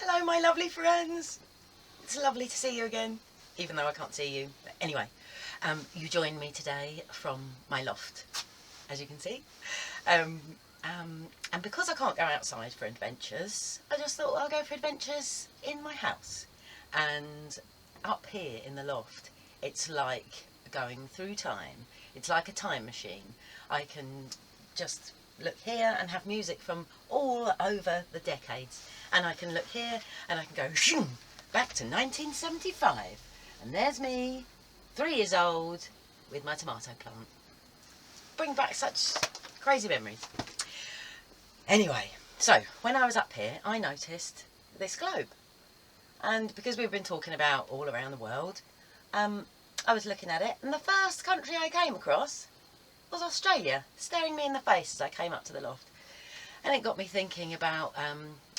Hello my lovely friends. It's lovely to see you again, even though I can't see you. But anyway, you joined me today from my loft, as you can see. And because I can't go outside for adventures, I just thought I'll go for adventures in my house. And up here in the loft, it's like going through time. It's like a time machine. I can just look here and have music from all over the decades. And I can look here and I can go shoom, back to 1975. And there's me, 3 years old, with my tomato plant. Bring back such crazy memories. Anyway, so when I was up here, I noticed this globe. And because we've been talking about all around the world, I was looking at it, and the first country I came across was Australia, staring me in the face as I came up to the loft. And it got me thinking about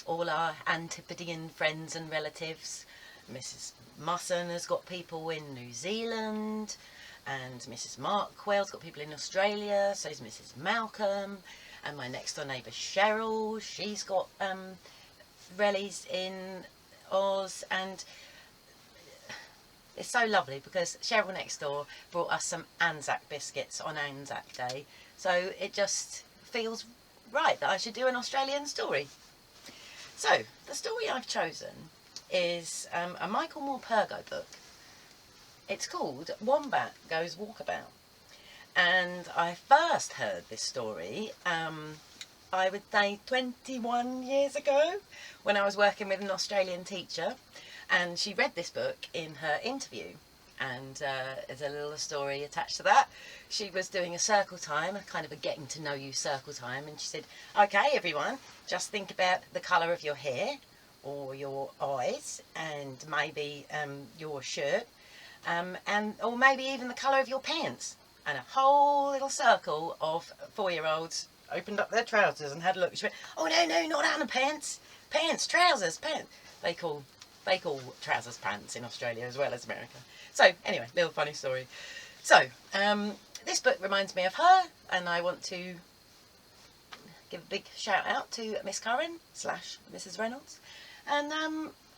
all our Antipodean friends and relatives. Mrs. Musson has got people in New Zealand, and Mrs. Markwell's got people in Australia, so is Mrs. Malcolm, and my next door neighbour Cheryl, she's got rellies in Oz, and it's so lovely because Cheryl next door brought us some Anzac biscuits on Anzac Day, so it just feels right that I should do an Australian story. So, the story I've chosen is a Michael Morpurgo book. It's called Wombat Goes Walkabout. And I first heard this story, I would say 21 years ago, when I was working with an Australian teacher, and she read this book in her interview. And there's a little story attached to that. She was doing a circle time, a kind of a getting to know you circle time, and she said, okay everyone, just think about the colour of your hair, or your eyes, and maybe your shirt, or maybe even the colour of your pants. And a whole little circle of 4-year-olds opened up their trousers and had a look. She went, oh no, not underpants, pants, trousers, pants. They call trousers pants in Australia as well as America. So anyway, little funny story. So this book reminds me of her, and I want to give a big shout out to Miss Curran / Mrs. Reynolds, and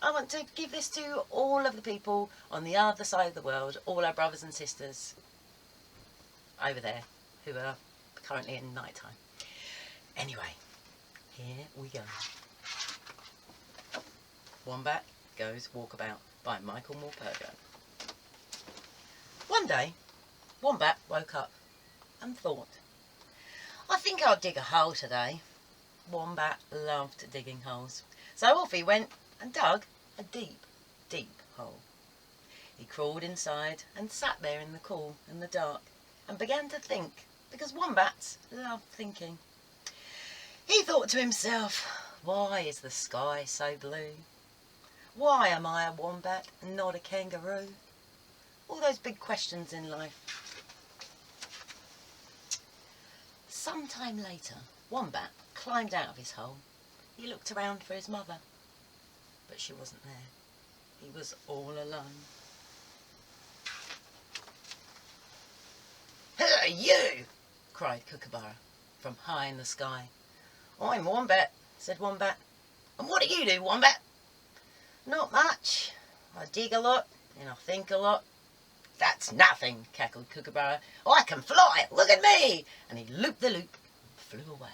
I want to give this to all of the people on the other side of the world, all our brothers and sisters over there who are currently in night time. Anyway, here we go. Wombat Goes Walkabout by Michael Morpurgo. One day, Wombat woke up and thought, I think I'll dig a hole today. Wombat loved digging holes, so off he went and dug a deep, deep hole. He crawled inside and sat there in the cool and the dark and began to think, because wombats love thinking. He thought to himself, why is the sky so blue? Why am I a wombat and not a kangaroo? All those big questions in life. Sometime later, Wombat climbed out of his hole. He looked around for his mother, but she wasn't there. He was all alone. Hey, you! Cried Kookaburra from high in the sky. I'm Wombat, said Wombat. And what do you do, Wombat? Not much. I dig a lot and I think a lot. That's nothing, cackled Kookaburra. I can fly, look at me! And he looped the loop and flew away.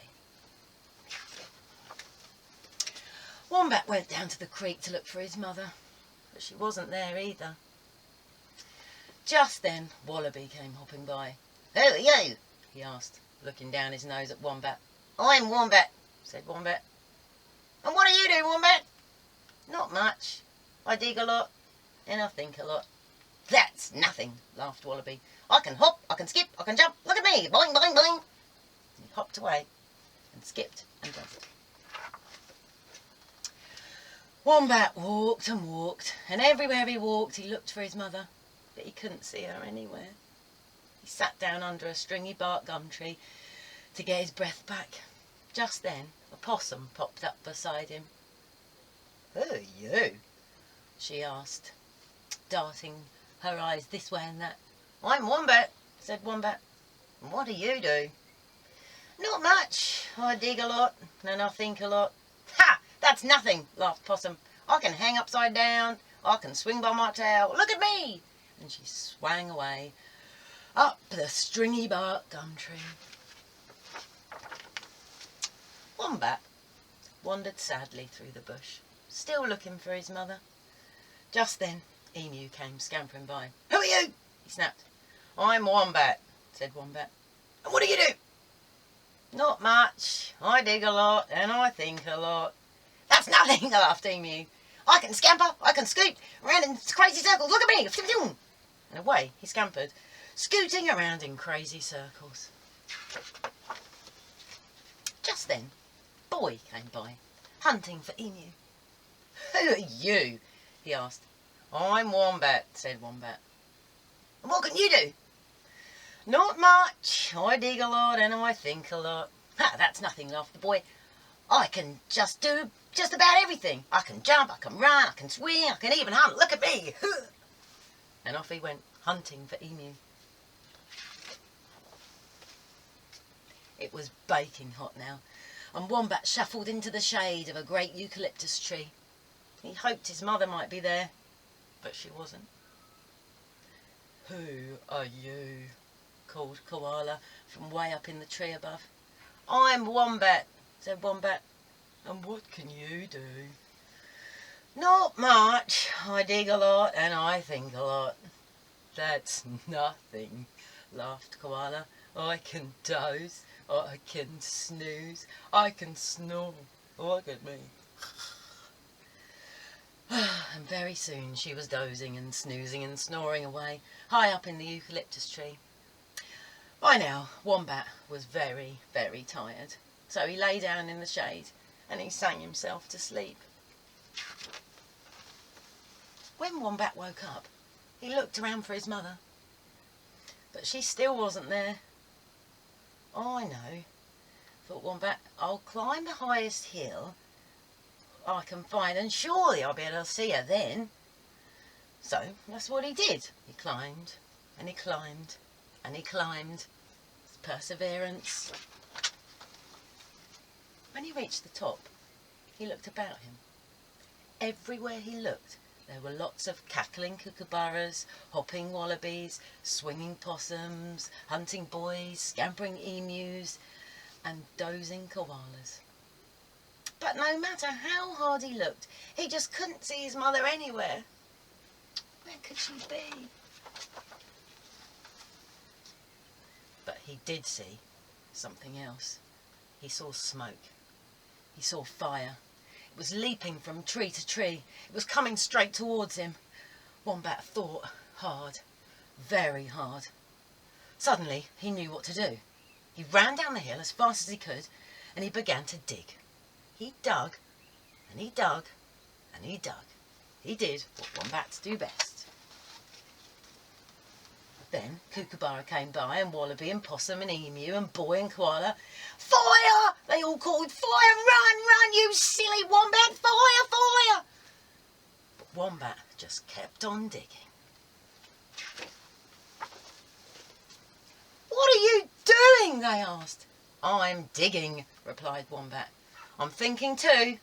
Wombat went down to the creek to look for his mother, but she wasn't there either. Just then, Wallaby came hopping by. Who are you? He asked, looking down his nose at Wombat. I'm Wombat, said Wombat. And what do you do, Wombat? Not much. I dig a lot and I think a lot. That's nothing, laughed Wallaby. I can hop, I can skip, I can jump. Look at me, boing, boing, boing. He hopped away and skipped and jumped. Wombat walked and walked, and everywhere he walked he looked for his mother, but he couldn't see her anywhere. He sat down under a stringy bark gum tree to get his breath back. Just then a possum popped up beside him. Who are you? She asked, darting her eyes this way and that. I'm Wombat, said Wombat. And what do you do? Not much. I dig a lot and I think a lot. Ha! That's nothing, laughed Possum. I can hang upside down. I can swing by my tail. Look at me!" And she swang away up the stringy bark gum tree. Wombat wandered sadly through the bush, still looking for his mother. Just then, Emu came scampering by. "Who are you?" he snapped. "I'm Wombat," said Wombat. "And what do you do?" "Not much. I dig a lot and I think a lot." "That's nothing," laughed Emu. "I can scamper, I can scoot around in crazy circles. Look at me!" And away he scampered, scooting around in crazy circles. Just then, Boy came by, hunting for Emu. "Who are you?" he asked. "I'm Wombat," said Wombat. "And what can you do?" "Not much. I dig a lot and I think a lot." "Ha, that's nothing," laughed the boy. "I can do just about everything. I can jump, I can run, I can swing, I can even hunt. Look at me." And off he went, hunting for Emu. It was baking hot now, and Wombat shuffled into the shade of a great eucalyptus tree. He hoped his mother might be there, but she wasn't. "Who are you?" called Koala from way up in the tree above. "I'm Wombat," said Wombat. "And what can you do?" "Not much. I dig a lot and I think a lot." "That's nothing," laughed Koala. "I can doze, I can snooze, I can snore. Look at me." And very soon she was dozing and snoozing and snoring away, high up in the eucalyptus tree. By now, Wombat was very, very tired, so he lay down in the shade and he sang himself to sleep. When Wombat woke up, he looked around for his mother, but she still wasn't there. "I know," thought Wombat. "I'll climb the highest hill I can find, and surely I'll be able to see her then." So that's what he did. He climbed and he climbed and he climbed. Perseverance. When he reached the top, he looked about him. Everywhere he looked, there were lots of cackling kookaburras, hopping wallabies, swinging possums, hunting boys, scampering emus, and dozing koalas. But no matter how hard he looked, he just couldn't see his mother anywhere. Where could she be? But he did see something else. He saw smoke. He saw fire. It was leaping from tree to tree. It was coming straight towards him. Wombat thought hard, very hard. Suddenly he knew what to do. He ran down the hill as fast as he could and he began to dig. He dug and he dug and he dug. He did what wombats do best. Then Kookaburra came by, and Wallaby and Possum and Emu and Boy and Koala. "Fire!" they all called. "Fire! Run, run, you silly Wombat! Fire, fire!" But Wombat just kept on digging. "What are you doing?" they asked. "I'm digging," replied Wombat. "I'm thinking too."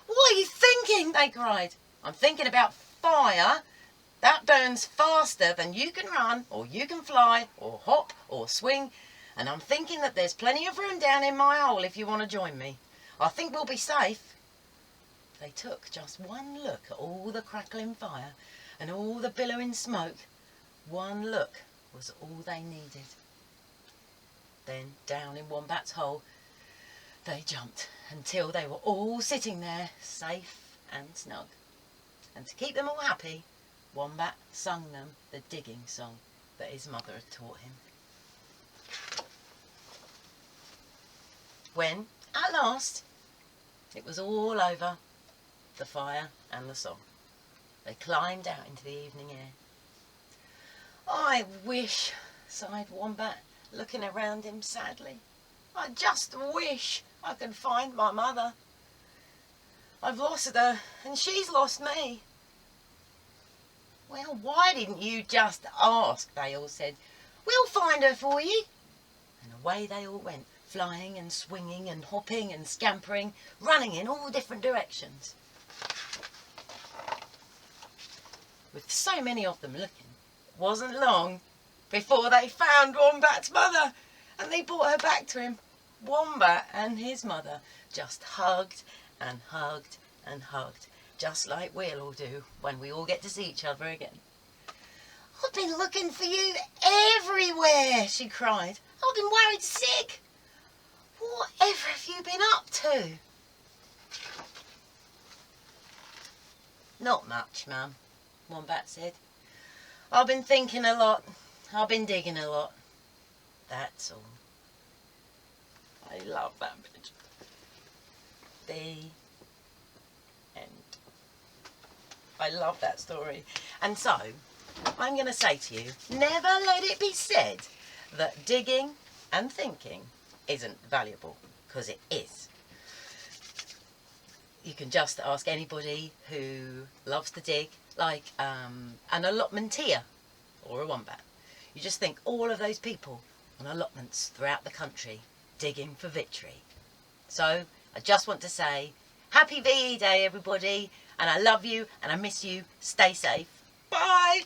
"What are you thinking?" they cried. "I'm thinking about fire. That burns faster than you can run, or you can fly, or hop, or swing, and I'm thinking that there's plenty of room down in my hole if you want to join me. I think we'll be safe." They took just one look at all the crackling fire and all the billowing smoke. One look was all they needed. Then down in Wombat's hole they jumped until they were all sitting there, safe and snug. And to keep them all happy, Wombat sung them the digging song that his mother had taught him. When, at last, it was all over, the fire and the song, they climbed out into the evening air. "I wish," sighed Wombat, looking around him sadly, "I just wish I could find my mother. I've lost her and she's lost me." "Well, why didn't you just ask?" they all said. "We'll find her for you." And away they all went, flying and swinging and hopping and scampering, running in all different directions. with so many of them looking. It wasn't long before they found Wombat's mother, and they brought her back to him. Wombat and his mother just hugged and hugged and hugged, just like we'll all do when we all get to see each other again. "I've been looking for you everywhere," she cried. "I've been worried sick. Whatever have you been up to?" "Not much, Mum," Wombat said. "I've been thinking a lot. I've been digging a lot. That's all." I love that bit. The end. I love that story. And so, I'm going to say to you, never let it be said that digging and thinking isn't valuable, because it is. You can just ask anybody who loves to dig, like an allotmenteer or a wombat. You just think all of those people on allotments throughout the country digging for victory. So I just want to say happy VE Day, everybody, and I love you and I miss you. Stay safe. Bye.